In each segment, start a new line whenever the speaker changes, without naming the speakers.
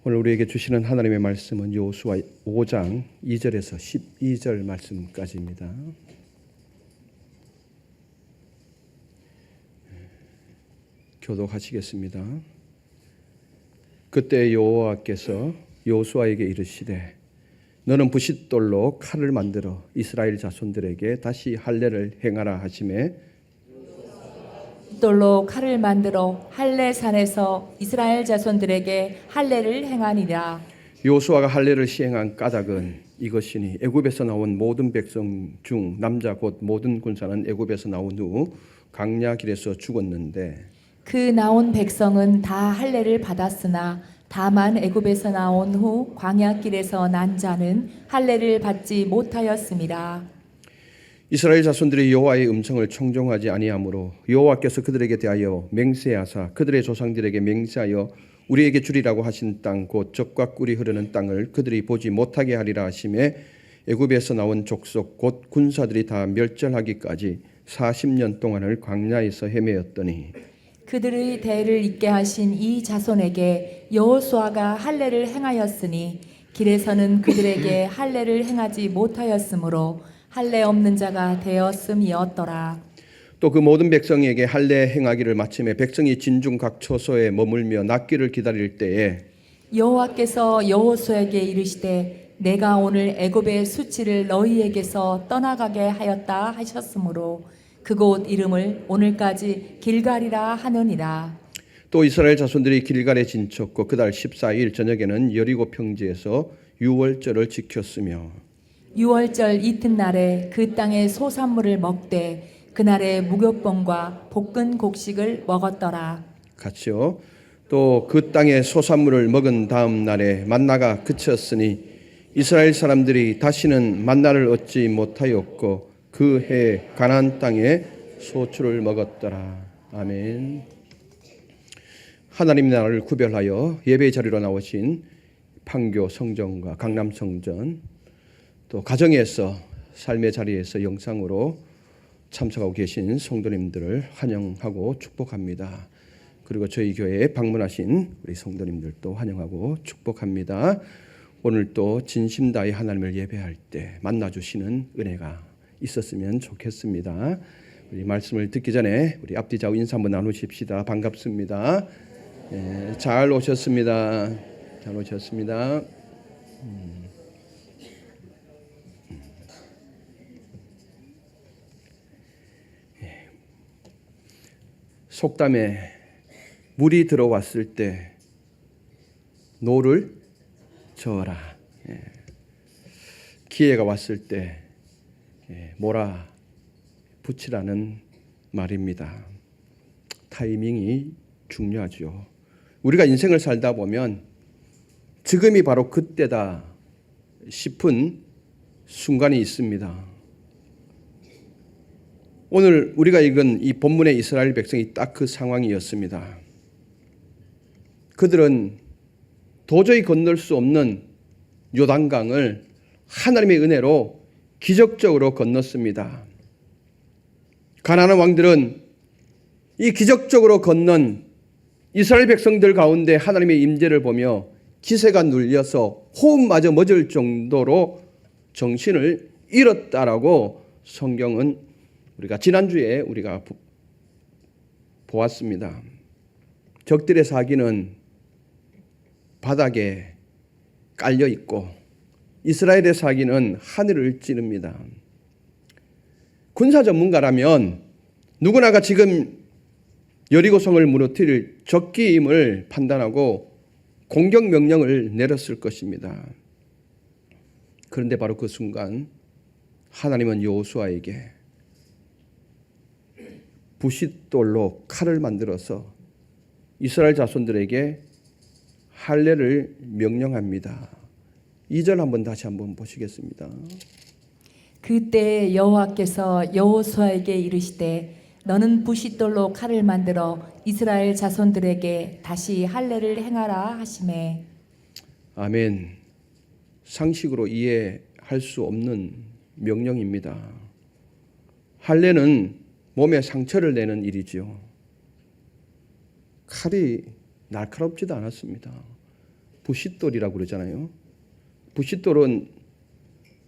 오늘 우리에게 주시는 하나님의 말씀은 여호수아 5장 2절에서 12절 말씀까지입니다. 교독하시겠습니다. 그때 여호와께서 여호수아에게 이르시되 너는 부싯돌로 칼을 만들어 이스라엘 자손들에게 다시 할례를 행하라 하시매
돌로 칼을 만들어 할례산에서 이스라엘 자손들에게 할례를 행하니라.
여호수아가 할례를 시행한 까닭은 이것이니 애굽에서 나온 모든 백성 중 남자 곧 모든 군사는 애굽에서 나온 후 광야 길에서 죽었는데
그 나온 백성은 다 할례를 받았으나 다만 애굽에서 나온 후 광야길에서 난 자는 할례를 받지 못하였음이라.
이스라엘 자손들이 여호와의 음성을 청종하지 아니하므로 여호와께서 그들에게 대하여 맹세하사 그들의 조상들에게 맹세하여 우리에게 주리라고 하신 땅 곧 젖과 꿀이 흐르는 땅을 그들이 보지 못하게 하리라 하심에 애굽에서 나온 족속 곧 군사들이 다 멸절하기까지 40년 동안을 광야에서 헤매었더니
그들의 대를 잇게 하신 이 자손에게 여호수아가 할례를 행하였으니 길에서는 그들에게 할례를 행하지 못하였으므로 할례 없는 자가 되었음이었더라.
또 그 모든 백성에게 할례 행하기를 마침에 백성이 진중 각 처소에 머물며 낫기를 기다릴 때에
여호와께서 여호수아에게 이르시되 내가 오늘 애굽의 수치를 너희에게서 떠나가게 하였다 하셨으므로 그곳 이름을 오늘까지 길갈이라 하느니라.
또 이스라엘 자손들이 길갈에 진쳤고 그달 14일 저녁에는 여리고 평지에서 유월절을 지켰으며
유월절 이튿날에 그 땅의 소산물을 먹되 그날에 무교병과 볶은 곡식을 먹었더라.
같이요. 또 그 땅의 소산물을 먹은 다음 날에 만나가 그쳤으니 이스라엘 사람들이 다시는 만나를 얻지 못하였고 그 해 가나안 땅에 소출을 먹었더라. 아멘. 하나님 나라를 구별하여 예배 자리로 나오신 판교 성전과 강남 성전 또 가정에서 삶의 자리에서 영상으로 참석하고 계신 성도님들을 환영하고 축복합니다. 그리고 저희 교회에 방문하신 우리 성도님들도 환영하고 축복합니다. 오늘 또 진심 다해 하나님을 예배할 때 만나주시는 은혜가 있었으면 좋겠습니다. 우리 말씀을 듣기 전에 우리 앞뒤 좌우 인사 한번 나누십시다. 반갑습니다. 잘 오셨습니다. 잘 오셨습니다. 속담에 물이 들어왔을 때 노를 저어라. 기회가 왔을 때 몰아 붙이라는 말입니다. 타이밍이 중요하죠. 우리가 인생을 살다 보면 지금이 바로 그때다 싶은 순간이 있습니다. 오늘 우리가 읽은 이 본문의 이스라엘 백성이 딱 그 상황이었습니다. 그들은 도저히 건널 수 없는 요단강을 하나님의 은혜로 기적적으로 건넜습니다. 가나안 왕들은 이 기적적으로 건넌 이스라엘 백성들 가운데 하나님의 임재를 보며 기세가 눌려서 호흡마저 멎을 정도로 정신을 잃었다라고 성경은 우리가 지난주에 우리가 보았습니다. 적들의 사기는 바닥에 깔려 있고 이스라엘의 사기는 하늘을 찌릅니다. 군사 전문가라면 누구나가 지금 여리고성을 무너뜨릴 적기임을 판단하고 공격 명령을 내렸을 것입니다. 그런데 바로 그 순간 하나님은 여호수아에게 부싯돌로 칼을 만들어서 이스라엘 자손들에게 할례를 명령합니다. 2절 한번 다시 한번 보시겠습니다.
그때 여호와께서 여호수아에게 이르시되 너는 부싯돌로 칼을 만들어 이스라엘 자손들에게 다시 할례를 행하라 하시매
아멘. 상식으로 이해할 수 없는 명령입니다. 할례는 몸에 상처를 내는 일이지요. 칼이 날카롭지도 않았습니다. 부싯돌이라고 그러잖아요. 부싯돌은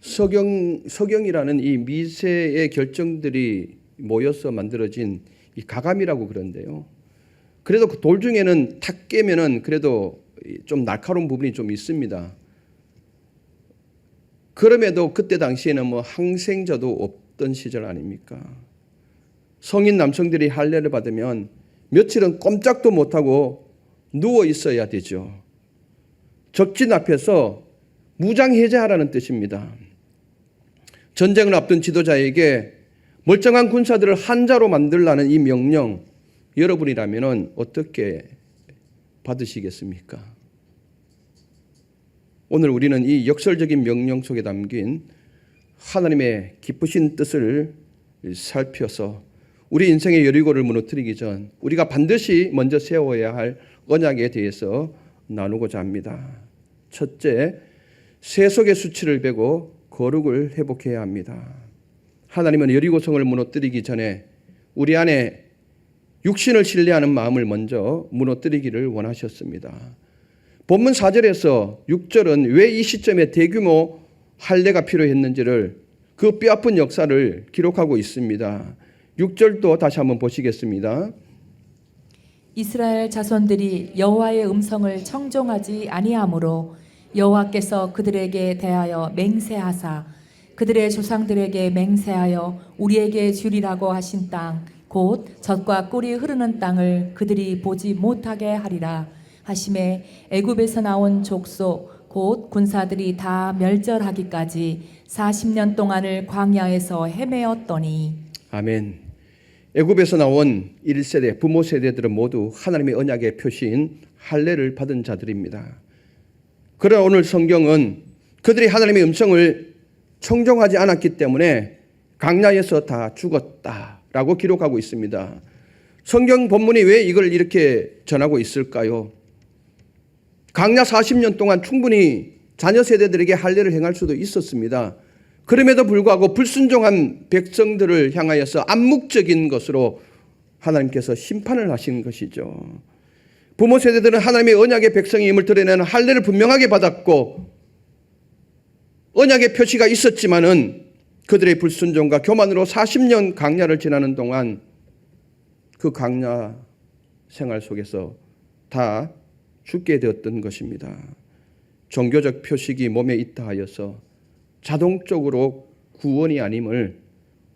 석영이라는 이 미세의 결정들이 모여서 만들어진 이 가감이라고 그러는데요. 그래도 그 돌 중에는 탁 깨면은 그래도 좀 날카로운 부분이 좀 있습니다. 그럼에도 그때 당시에는 뭐 항생제도 없던 시절 아닙니까? 성인 남성들이 할례를 받으면 며칠은 꼼짝도 못하고 누워 있어야 되죠. 적진 앞에서 무장해제하라는 뜻입니다. 전쟁을 앞둔 지도자에게 멀쩡한 군사들을 한자로 만들라는 이 명령, 여러분이라면 어떻게 받으시겠습니까? 오늘 우리는 이 역설적인 명령 속에 담긴 하나님의 기쁘신 뜻을 살펴서 우리 인생의 여리고를 무너뜨리기 전 우리가 반드시 먼저 세워야 할 언약에 대해서 나누고자 합니다. 첫째, 세속의 수치를 베고 거룩을 회복해야 합니다. 하나님은 여리고성을 무너뜨리기 전에 우리 안에 육신을 신뢰하는 마음을 먼저 무너뜨리기를 원하셨습니다. 본문 4절에서 6절은 왜 이 시점에 대규모 할례가 필요했는지를 그 뼈아픈 역사를 기록하고 있습니다. 6절도 다시 한번 보시겠습니다.
이스라엘 자손들이 여호와의 음성을 청종하지 아니하므로 여호와께서 그들에게 대하여 맹세하사 그들의 조상들에게 맹세하여 우리에게 주리라고 하신 땅 곧 젖과 꿀이 흐르는 땅을 그들이 보지 못하게 하리라 하심에 애굽에서 나온 족속 곧 군사들이 다 멸절하기까지 40년 동안을 광야에서 헤매었더니.
아멘. 애굽에서 나온 1세대 부모 세대들은 모두 하나님의 언약의 표시인 할례를 받은 자들입니다. 그러나 오늘 성경은 그들이 하나님의 음성을 청종하지 않았기 때문에 광야에서 다 죽었다라고 기록하고 있습니다. 성경 본문이 왜 이걸 이렇게 전하고 있을까요? 광야 40년 동안 충분히 자녀 세대들에게 할례를 행할 수도 있었습니다. 그럼에도 불구하고 불순종한 백성들을 향하여서 암묵적인 것으로 하나님께서 심판을 하신 것이죠. 부모 세대들은 하나님의 언약의 백성임을 드러내는 할례를 분명하게 받았고 언약의 표시가 있었지만은 그들의 불순종과 교만으로 40년 광야를 지나는 동안 그 광야 생활 속에서 다 죽게 되었던 것입니다. 종교적 표식이 몸에 있다 하여서 자동적으로 구원이 아님을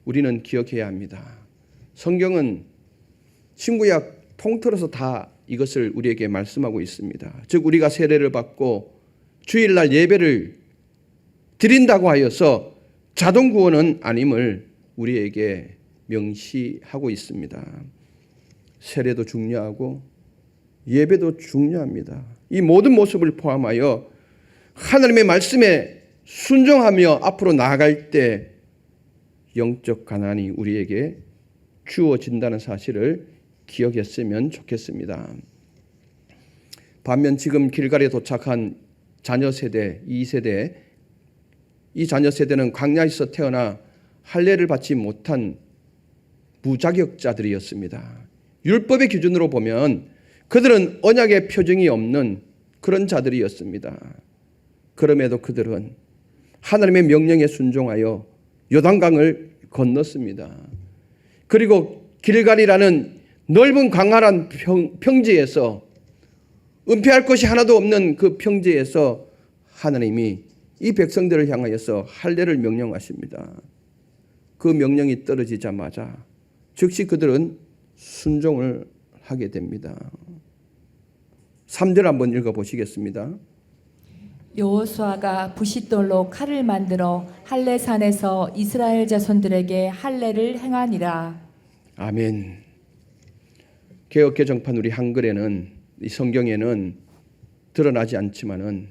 우리는 기억해야 합니다. 성경은 신구약 통틀어서 다 이것을 우리에게 말씀하고 있습니다. 즉 우리가 세례를 받고 주일날 예배를 드린다고 하여서 자동 구원은 아님을 우리에게 명시하고 있습니다. 세례도 중요하고 예배도 중요합니다. 이 모든 모습을 포함하여 하나님의 말씀에 순종하며 앞으로 나아갈 때 영적 가난이 우리에게 주어진다는 사실을 기억했으면 좋겠습니다. 반면 지금 길갈에 도착한 자녀 세대, 2세대, 이 자녀 세대는 광야에서 태어나 할례를 받지 못한 무자격자들이었습니다. 율법의 기준으로 보면 그들은 언약의 표징이 없는 그런 자들이었습니다. 그럼에도 그들은 하나님의 명령에 순종하여 요단강을 건넜습니다. 그리고 길갈이라는 넓은 광활한 평지에서 은폐할 것이 하나도 없는 그 평지에서 하나님이 이 백성들을 향하여서 할례를 명령하십니다. 그 명령이 떨어지자마자 즉시 그들은 순종을 하게 됩니다. 3절 한번 읽어보시겠습니다.
여호수아가 부싯돌로 칼을 만들어 할례산에서 이스라엘 자손들에게 할례를 행하니라.
아멘. 개역개정판 우리 한글에는 이 성경에는 드러나지 않지만은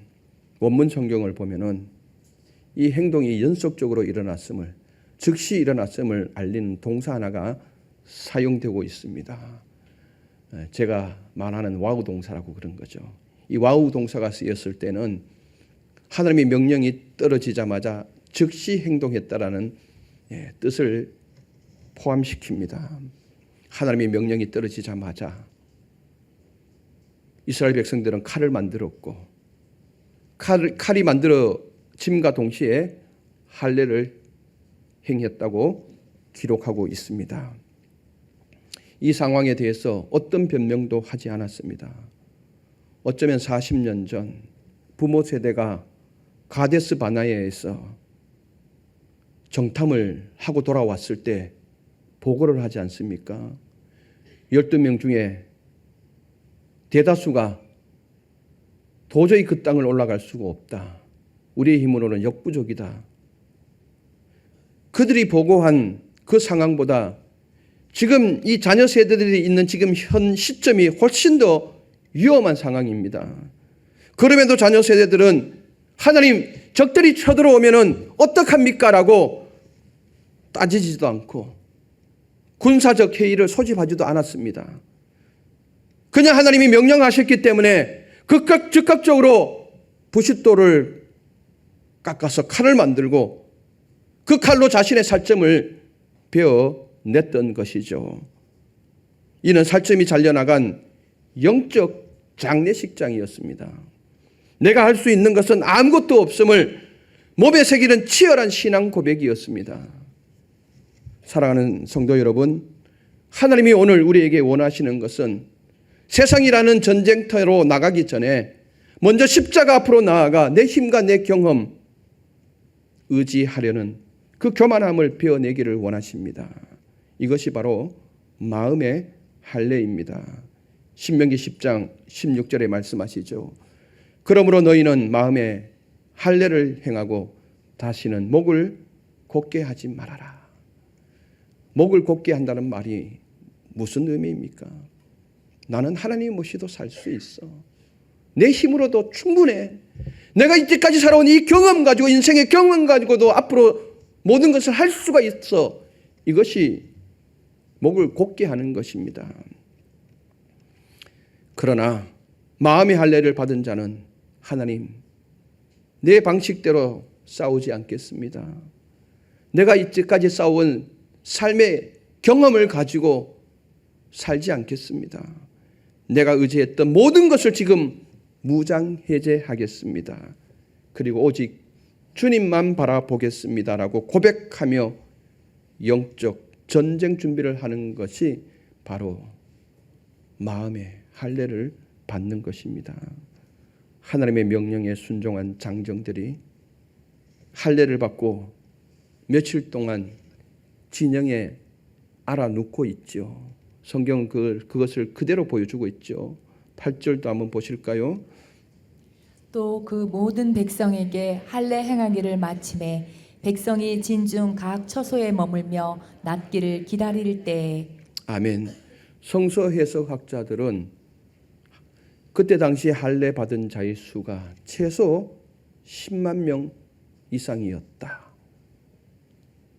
원문 성경을 보면은 이 행동이 연속적으로 일어났음을 즉시 일어났음을 알리는 동사 하나가 사용되고 있습니다. 제가 말하는 와우 동사라고 그런 거죠. 이 와우 동사가 쓰였을 때는 하나님의 명령이 떨어지자마자 즉시 행동했다라는 뜻을 포함시킵니다. 하나님의 명령이 떨어지자마자 이스라엘 백성들은 칼을 만들었고 칼이 만들어짐과 동시에 할례를 행했다고 기록하고 있습니다. 이 상황에 대해서 어떤 변명도 하지 않았습니다. 어쩌면 40년 전 부모 세대가 가데스 바나야에서 정탐을 하고 돌아왔을 때 보고를 하지 않습니까? 12명 중에 대다수가 도저히 그 땅을 올라갈 수가 없다. 우리의 힘으로는 역부족이다. 그들이 보고한 그 상황보다 지금 이 자녀 세대들이 있는 지금 현 시점이 훨씬 더 위험한 상황입니다. 그럼에도 자녀 세대들은 하나님 적들이 쳐들어오면은 어떡합니까? 라고 따지지도 않고 군사적 회의를 소집하지도 않았습니다. 그냥 하나님이 명령하셨기 때문에 즉각적으로 부싯돌을 깎아서 칼을 만들고 그 칼로 자신의 살점을 베어냈던 것이죠. 이는 살점이 잘려나간 영적 장례식장이었습니다. 내가 할 수 있는 것은 아무것도 없음을 몸에 새기는 치열한 신앙 고백이었습니다. 사랑하는 성도 여러분, 하나님이 오늘 우리에게 원하시는 것은 세상이라는 전쟁터로 나가기 전에 먼저 십자가 앞으로 나아가 내 힘과 내 경험 의지하려는 그 교만함을 베어내기를 원하십니다. 이것이 바로 마음의 할례입니다. 신명기 10장 16절에 말씀하시죠. 그러므로 너희는 마음에 할례를 행하고 다시는 목을 곧게 하지 말아라. 목을 곧게 한다는 말이 무슨 의미입니까? 나는 하나님 없이도 살 수 있어. 내 힘으로도 충분해. 내가 이때까지 살아온 이 경험 가지고, 인생의 경험 가지고도 앞으로 모든 것을 할 수가 있어. 이것이 목을 곧게 하는 것입니다. 그러나 마음의 할례를 받은 자는 하나님, 내 방식대로 싸우지 않겠습니다. 내가 이때까지 싸운 삶의 경험을 가지고 살지 않겠습니다. 내가 의지했던 모든 것을 지금 무장해제하겠습니다. 그리고 오직 주님만 바라보겠습니다라고 고백하며 영적 전쟁 준비를 하는 것이 바로 마음의 할례를 받는 것입니다. 하나님의 명령에 순종한 장정들이 할례를 받고 며칠 동안 진영에 알아눕고 있죠. 성경은 그것을 그대로 보여주고 있죠. 8절도 한번 보실까요?
또 그 모든 백성에게 할례 행하기를 마침에 백성이 진중 각 처소에 머물며 낫기를 기다릴 때에.
아멘. 성서 해석학자들은 그때 당시 할례 받은 자의 수가 최소 10만 명 이상이었다.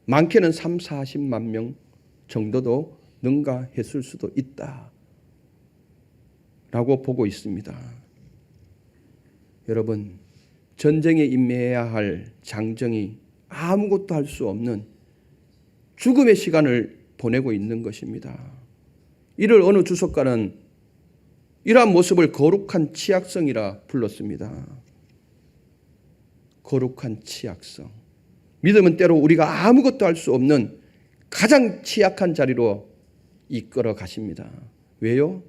많게는 3, 40만 명 정도도 능가했을 수도 있다 라고 보고 있습니다. 여러분, 전쟁에 임해야 할 장정이 아무것도 할 수 없는 죽음의 시간을 보내고 있는 것입니다. 이를 어느 주석가는 이러한 모습을 거룩한 취약성이라 불렀습니다. 거룩한 취약성. 믿음은 때로 우리가 아무것도 할 수 없는 가장 취약한 자리로 이끌어 가십니다. 왜요?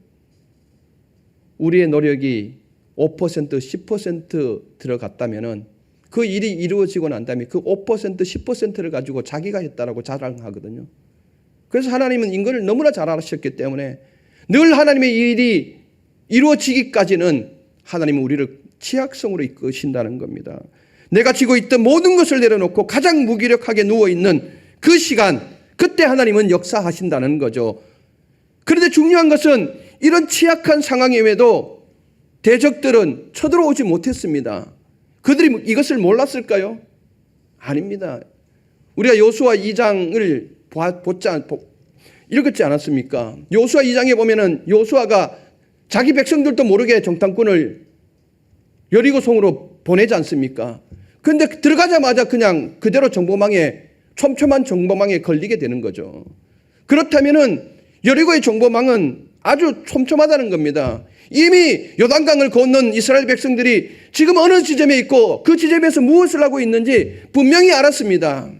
우리의 노력이 5%, 10% 들어갔다면 그 일이 이루어지고 난 다음에 그 5%, 10%를 가지고 자기가 했다라고 자랑하거든요. 그래서 하나님은 인간을 너무나 잘 아셨기 때문에 늘 하나님의 일이 이루어지기까지는 하나님은 우리를 취약성으로 이끄신다는 겁니다. 내가 쥐고 있던 모든 것을 내려놓고 가장 무기력하게 누워있는 그 시간, 그때 하나님은 역사하신다는 거죠. 그런데 중요한 것은 이런 취약한 상황임에도 대적들은 쳐들어오지 못했습니다. 그들이 이것을 몰랐을까요? 아닙니다. 우리가 여호수아 2장을 읽었지 않았습니까? 여호수아 2장에 보면은 여호수아가 자기 백성들도 모르게 정탐꾼을 여리고성으로 보내지 않습니까? 그런데 들어가자마자 그냥 그대로 촘촘한 정보망에 걸리게 되는 거죠. 그렇다면은 여리고의 정보망은 아주 촘촘하다는 겁니다. 이미 요단강을 건넌 이스라엘 백성들이 지금 어느 지점에 있고 그 지점에서 무엇을 하고 있는지 분명히 알았습니다.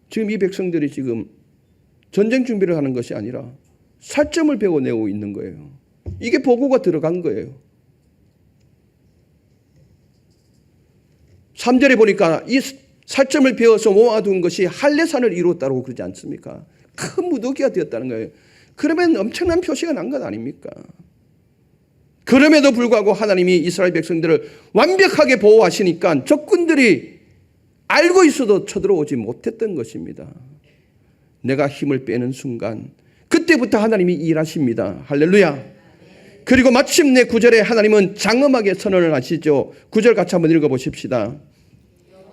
지금 이 백성들이 지금 전쟁 준비를 하는 것이 아니라 살점을 배워내고 있는 거예요. 이게 보고가 들어간 거예요. 3절에 보니까 이 살점을 배워서 모아둔 것이 할례산을 이루었다고 그러지 않습니까? 큰 무더기가 되었다는 거예요. 그러면 엄청난 표시가 난 것 아닙니까? 그럼에도 불구하고 하나님이 이스라엘 백성들을 완벽하게 보호하시니까 적군들이 알고 있어도 쳐들어오지 못했던 것입니다. 내가 힘을 빼는 순간 그때부터 하나님이 일하십니다. 할렐루야. 그리고 마침내 9절에 하나님은 장엄하게 선언을 하시죠. 9절 같이 한번 읽어보십시다.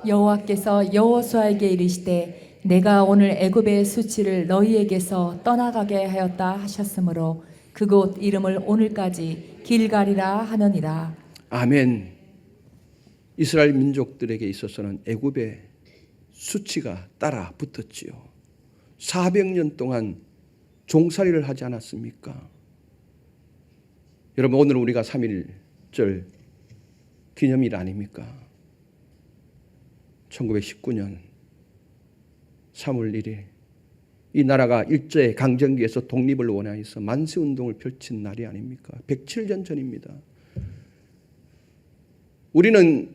여호와께서 여호수아에게 이르시되 내가 오늘 애굽의 수치를 너희에게서 떠나가게 하였다 하셨으므로 그곳 이름을 오늘까지 길갈이라 하느니라.
아멘. 이스라엘 민족들에게 있어서는 애굽의 수치가 따라 붙었지요. 400년 동안 종살이를 하지 않았습니까? 여러분, 오늘 우리가 3.1절 기념일 아닙니까? 1919년 3월 1일 이 나라가 일제 강점기에서 독립을 원하여서 만세운동을 펼친 날이 아닙니까? 107년 전입니다. 우리는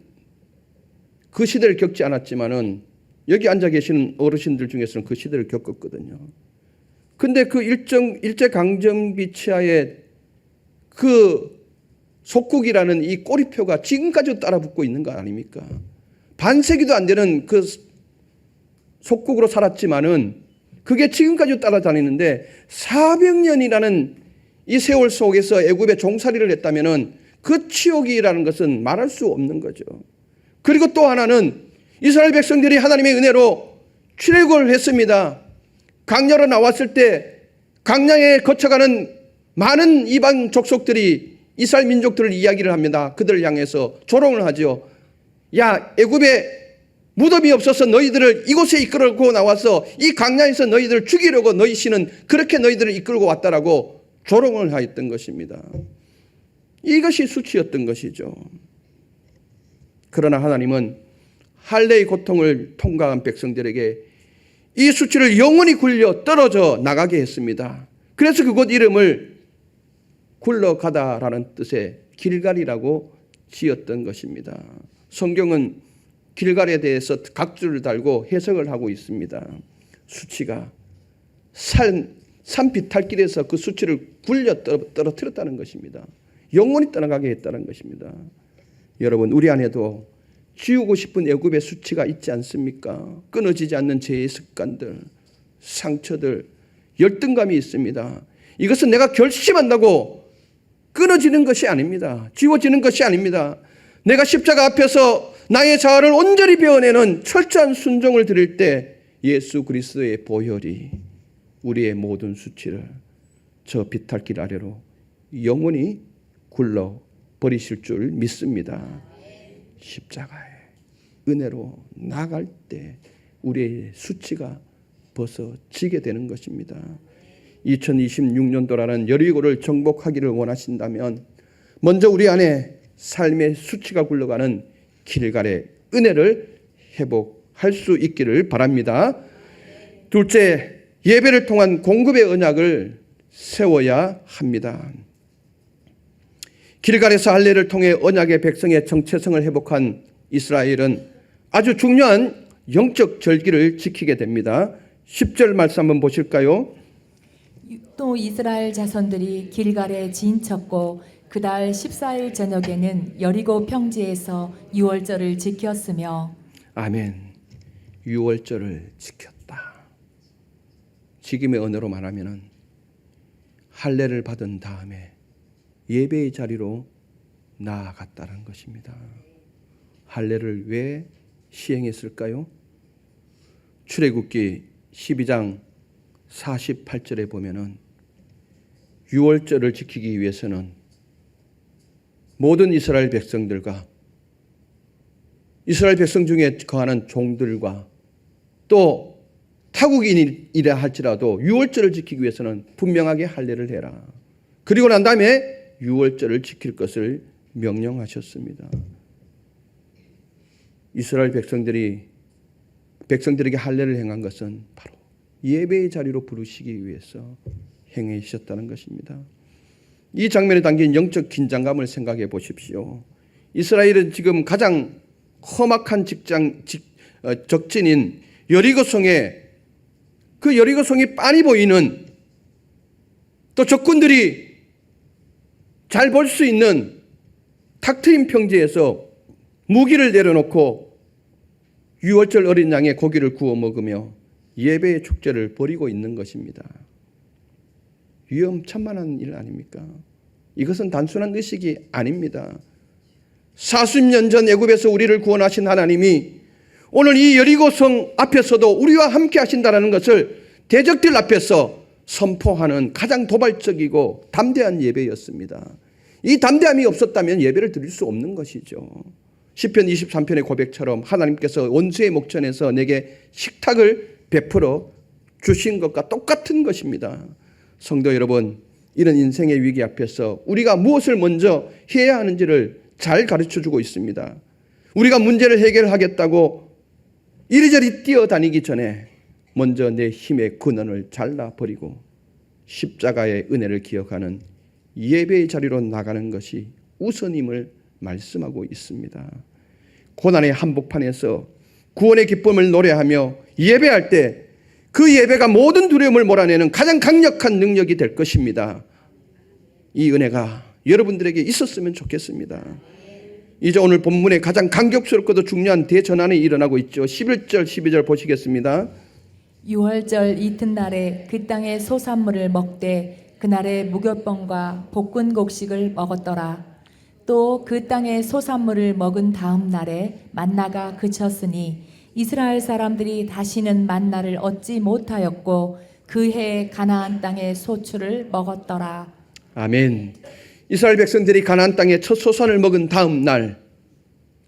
그 시대를 겪지 않았지만은 여기 앉아 계시는 어르신들 중에서는 그 시대를 겪었거든요. 근데 그 일제 강점기 치하에 그 속국이라는 이 꼬리표가 지금까지도 따라붙고 있는 거 아닙니까? 반세기도 안 되는 그 속국으로 살았지만은 그게 지금까지도 따라다니는데 400년이라는 이 세월 속에서 애굽에 종살이를 했다면은 그 치욕이라는 것은 말할 수 없는 거죠. 그리고 또 하나는 이스라엘 백성들이 하나님의 은혜로 출애굽을 했습니다. 광야로 나왔을 때 광야에 거쳐가는 많은 이방 족속들이 이스라엘 민족들을 이야기를 합니다. 그들을 향해서 조롱을 하죠. 야, 애굽에 무덤이 없어서 너희들을 이곳에 이끌고 나와서 이 광야에서 너희들을 죽이려고 너희 신은 그렇게 너희들을 이끌고 왔다라고 조롱을 하였던 것입니다. 이것이 수치였던 것이죠. 그러나 하나님은 할례의 고통을 통과한 백성들에게 이 수치를 영원히 굴려 떨어져 나가게 했습니다. 그래서 그곳 이름을 굴러가다라는 뜻의 길갈이라고 지었던 것입니다. 성경은 길갈에 대해서 각주를 달고 해석을 하고 있습니다. 수치가 산 비탈길에서 그 수치를 굴려 떨어뜨렸다는 것입니다. 영원히 떠나가게 했다는 것입니다. 여러분, 우리 안에도 지우고 싶은 애굽의 수치가 있지 않습니까? 끊어지지 않는 죄의 습관들, 상처들, 열등감이 있습니다. 이것은 내가 결심한다고 끊어지는 것이 아닙니다. 지워지는 것이 아닙니다. 내가 십자가 앞에서 나의 자아를 온전히 베어내는 철저한 순종을 드릴 때 예수 그리스도의 보혈이 우리의 모든 수치를 저 비탈길 아래로 영원히 굴러 버리실 줄 믿습니다. 십자가의 은혜로 나갈 때 우리의 수치가 벗어지게 되는 것입니다. 2026년도라는 여리고를 정복하기를 원하신다면 먼저 우리 안에 삶의 수치가 굴러가는 길갈의 은혜를 회복할 수 있기를 바랍니다. 둘째, 예배를 통한 공급의 언약을 세워야 합니다. 길갈에서 할례를 통해 언약의 백성의 정체성을 회복한 이스라엘은 아주 중요한 영적 절기를 지키게 됩니다. 10절 말씀 한번 보실까요?
또 이스라엘 자손들이 길갈에 진쳤고 그달 14일 저녁에는 여리고 평지에서 유월절을 지켰으며.
아멘. 유월절을 지켰다. 지금의 언어로 말하면은 할례를 받은 다음에 예배의 자리로 나아갔다는 것입니다. 할례를 왜 시행했을까요? 출애굽기 12장 48절에 보면은 유월절을 지키기 위해서는 모든 이스라엘 백성들과 이스라엘 백성 중에 거하는 종들과 또 타국인이라 할지라도 유월절을 지키기 위해서는 분명하게 할례를 해라. 그리고 난 다음에 유월절을 지킬 것을 명령하셨습니다. 이스라엘 백성들에게 할례를 행한 것은 바로 예배의 자리로 부르시기 위해서 행하셨다는 것입니다. 이 장면에 담긴 영적 긴장감을 생각해 보십시오. 이스라엘은 지금 가장 험악한 적진인 여리고성에 그 여리고성이 빤히 보이는 또 적군들이 잘 볼 수 있는 탁 트인 평지에서 무기를 내려놓고 유월절 어린 양의 고기를 구워 먹으며 예배의 축제를 벌이고 있는 것입니다. 위험천만한 일 아닙니까? 이것은 단순한 의식이 아닙니다. 40년 전 애굽에서 우리를 구원하신 하나님이 오늘 이 여리고성 앞에서도 우리와 함께 하신다는 것을 대적들 앞에서 선포하는 가장 도발적이고 담대한 예배였습니다. 이 담대함이 없었다면 예배를 드릴 수 없는 것이죠. 시편 23편의 고백처럼 하나님께서 원수의 목전에서 내게 식탁을 베풀어 주신 것과 똑같은 것입니다. 성도 여러분, 이런 인생의 위기 앞에서 우리가 무엇을 먼저 해야 하는지를 잘 가르쳐주고 있습니다. 우리가 문제를 해결하겠다고 이리저리 뛰어다니기 전에 먼저 내 힘의 근원을 잘라버리고 십자가의 은혜를 기억하는 예배의 자리로 나가는 것이 우선임을 말씀하고 있습니다. 고난의 한복판에서 구원의 기쁨을 노래하며 예배할 때 그 예배가 모든 두려움을 몰아내는 가장 강력한 능력이 될 것입니다. 이 은혜가 여러분들에게 있었으면 좋겠습니다. 이제 오늘 본문에 가장 감격스럽고도 중요한 대전환이 일어나고 있죠. 11절 12절 보시겠습니다.
유월절 이튿날에 그 땅의 소산물을 먹되 그날에 무교병과 볶은 곡식을 먹었더라. 또 그 땅의 소산물을 먹은 다음 날에 만나가 그쳤으니 이스라엘 사람들이 다시는 만나를 얻지 못하였고 그 해에 가나안 땅의 소출을 먹었더라.
아멘. 이스라엘 백성들이 가나안 땅의 첫 소산을 먹은 다음 날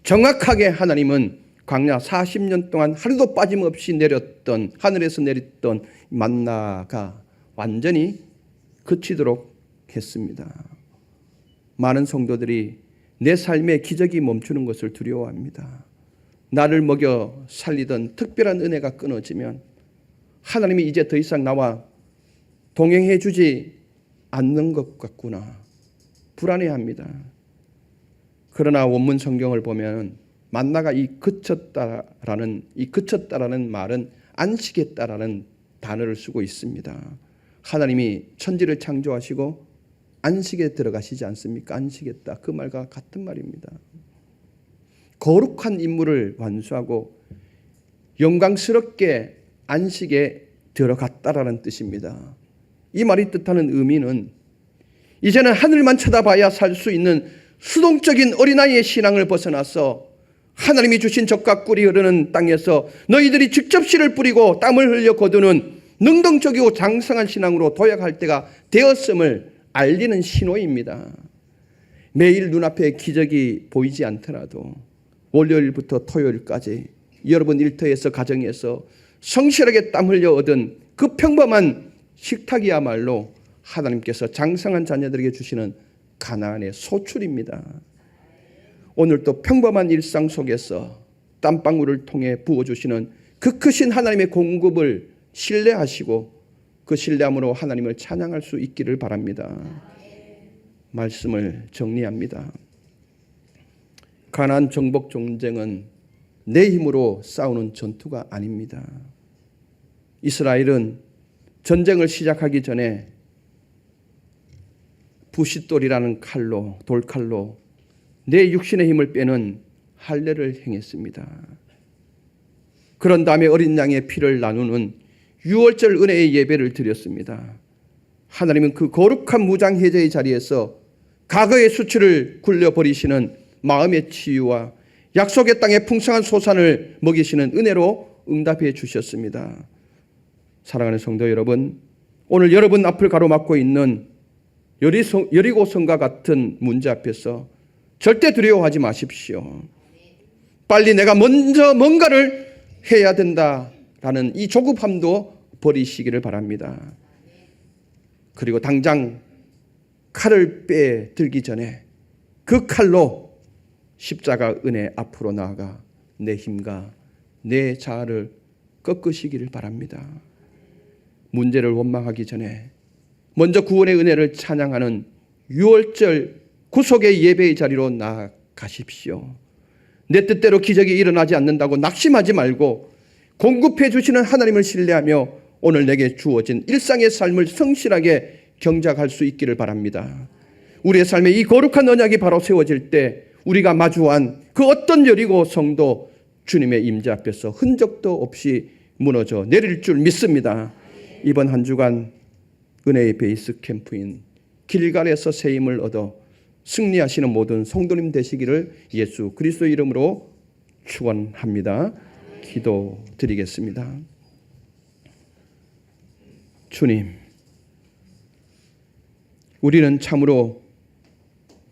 정확하게 하나님은 광야 40년 동안 하루도 빠짐없이 내렸던 하늘에서 내렸던 만나가 완전히 그치도록 했습니다. 많은 성도들이 내 삶의 기적이 멈추는 것을 두려워합니다. 나를 먹여 살리던 특별한 은혜가 끊어지면 하나님이 이제 더 이상 나와 동행해 주지 않는 것 같구나 불안해합니다. 그러나 원문 성경을 보면 만나가 그쳤다라는 말은 안식했다라는 단어를 쓰고 있습니다. 하나님이 천지를 창조하시고 안식에 들어가시지 않습니까? 안식했다. 그 말과 같은 말입니다. 거룩한 임무를 완수하고 영광스럽게 안식에 들어갔다라는 뜻입니다. 이 말이 뜻하는 의미는 이제는 하늘만 쳐다봐야 살 수 있는 수동적인 어린아이의 신앙을 벗어나서 하나님이 주신 젖과 꿀이 흐르는 땅에서 너희들이 직접 씨를 뿌리고 땀을 흘려 거두는 능동적이고 장성한 신앙으로 도약할 때가 되었음을 알리는 신호입니다. 매일 눈앞에 기적이 보이지 않더라도 월요일부터 토요일까지 여러분 일터에서 가정에서 성실하게 땀 흘려 얻은 그 평범한 식탁이야말로 하나님께서 장성한 자녀들에게 주시는 가나안의 소출입니다. 오늘도 평범한 일상 속에서 땀방울을 통해 부어주시는 그 크신 하나님의 공급을 신뢰하시고 그 신뢰함으로 하나님을 찬양할 수 있기를 바랍니다. 말씀을 정리합니다. 가나안 정복 전쟁은 내 힘으로 싸우는 전투가 아닙니다. 이스라엘은 전쟁을 시작하기 전에 부싯돌이라는 돌칼로 내 육신의 힘을 빼는 할례를 행했습니다. 그런 다음에 어린 양의 피를 나누는 유월절 은혜의 예배를 드렸습니다. 하나님은 그 거룩한 무장해제의 자리에서 과거의 수치를 굴려버리시는 마음의 치유와 약속의 땅의 풍성한 소산을 먹이시는 은혜로 응답해 주셨습니다. 사랑하는 성도 여러분, 오늘 여러분 앞을 가로막고 있는 여리고성과 같은 문제 앞에서 절대 두려워하지 마십시오. 빨리 내가 먼저 뭔가를 해야 된다라는 라는 이 조급함도 버리시기를 바랍니다. 그리고 당장 칼을 빼들기 전에 그 칼로 십자가 은혜 앞으로 나아가 내 힘과 내 자아를 꺾으시기를 바랍니다. 문제를 원망하기 전에 먼저 구원의 은혜를 찬양하는 6월절 구속의 예배의 자리로 나아가십시오. 내 뜻대로 기적이 일어나지 않는다고 낙심하지 말고 공급해 주시는 하나님을 신뢰하며 오늘 내게 주어진 일상의 삶을 성실하게 경작할 수 있기를 바랍니다. 우리의 삶에 이 거룩한 언약이 바로 세워질 때 우리가 마주한 그 어떤 여리고 성도 주님의 임재 앞에서 흔적도 없이 무너져 내릴 줄 믿습니다. 이번 한 주간 은혜의 베이스 캠프인 길갈에서 새 힘을 얻어 승리하시는 모든 성도님 되시기를 예수 그리스도 이름으로 축원합니다. 기도드리겠습니다. 주님, 우리는 참으로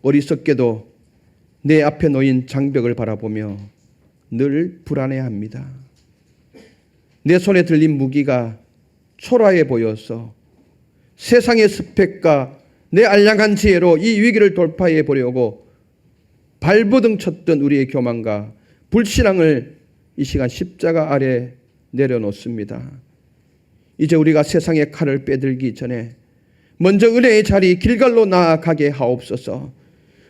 어리석게도 내 앞에 놓인 장벽을 바라보며 늘 불안해합니다. 내 손에 들린 무기가 초라해 보여서 세상의 스펙과 내 알량한 지혜로 이 위기를 돌파해 보려고 발버둥 쳤던 우리의 교만과 불신앙을 이 시간 십자가 아래 내려놓습니다. 이제 우리가 세상의 칼을 빼들기 전에 먼저 은혜의 자리 길갈로 나아가게 하옵소서.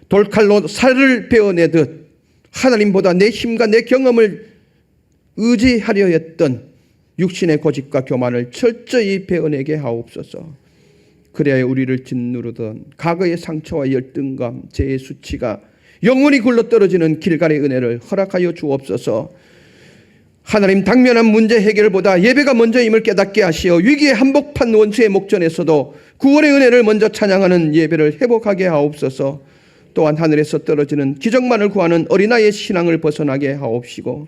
돌칼로 살을 베어내듯 하나님보다 내 힘과 내 경험을 의지하려 했던 육신의 고집과 교만을 철저히 베어내게 하옵소서. 그래야 우리를 짓누르던 과거의 상처와 열등감, 죄의 수치가 영원히 굴러떨어지는 길갈의 은혜를 허락하여 주옵소서. 하나님, 당면한 문제 해결보다 예배가 먼저임을 깨닫게 하시어 위기에 한복판 원수의 목전에서도 구원의 은혜를 먼저 찬양하는 예배를 회복하게 하옵소서. 또한 하늘에서 떨어지는 기적만을 구하는 어린아이의 신앙을 벗어나게 하옵시고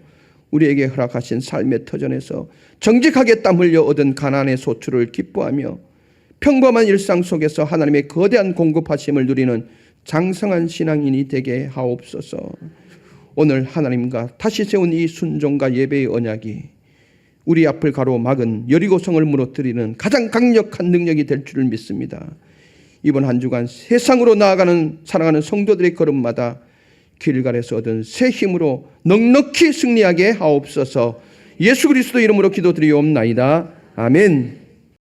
우리에게 허락하신 삶의 터전에서 정직하게 땀 흘려 얻은 가난의 소출을 기뻐하며 평범한 일상 속에서 하나님의 거대한 공급하심을 누리는 장성한 신앙인이 되게 하옵소서. 오늘 하나님과 다시 세운 이 순종과 예배의 언약이 우리 앞을 가로막은 여리고성을 무너뜨리는 가장 강력한 능력이 될 줄을 믿습니다. 이번 한 주간 세상으로 나아가는 사랑하는 성도들의 걸음마다 길갈에서 얻은 새 힘으로 넉넉히 승리하게 하옵소서. 예수 그리스도 이름으로 기도드리옵나이다. 아멘.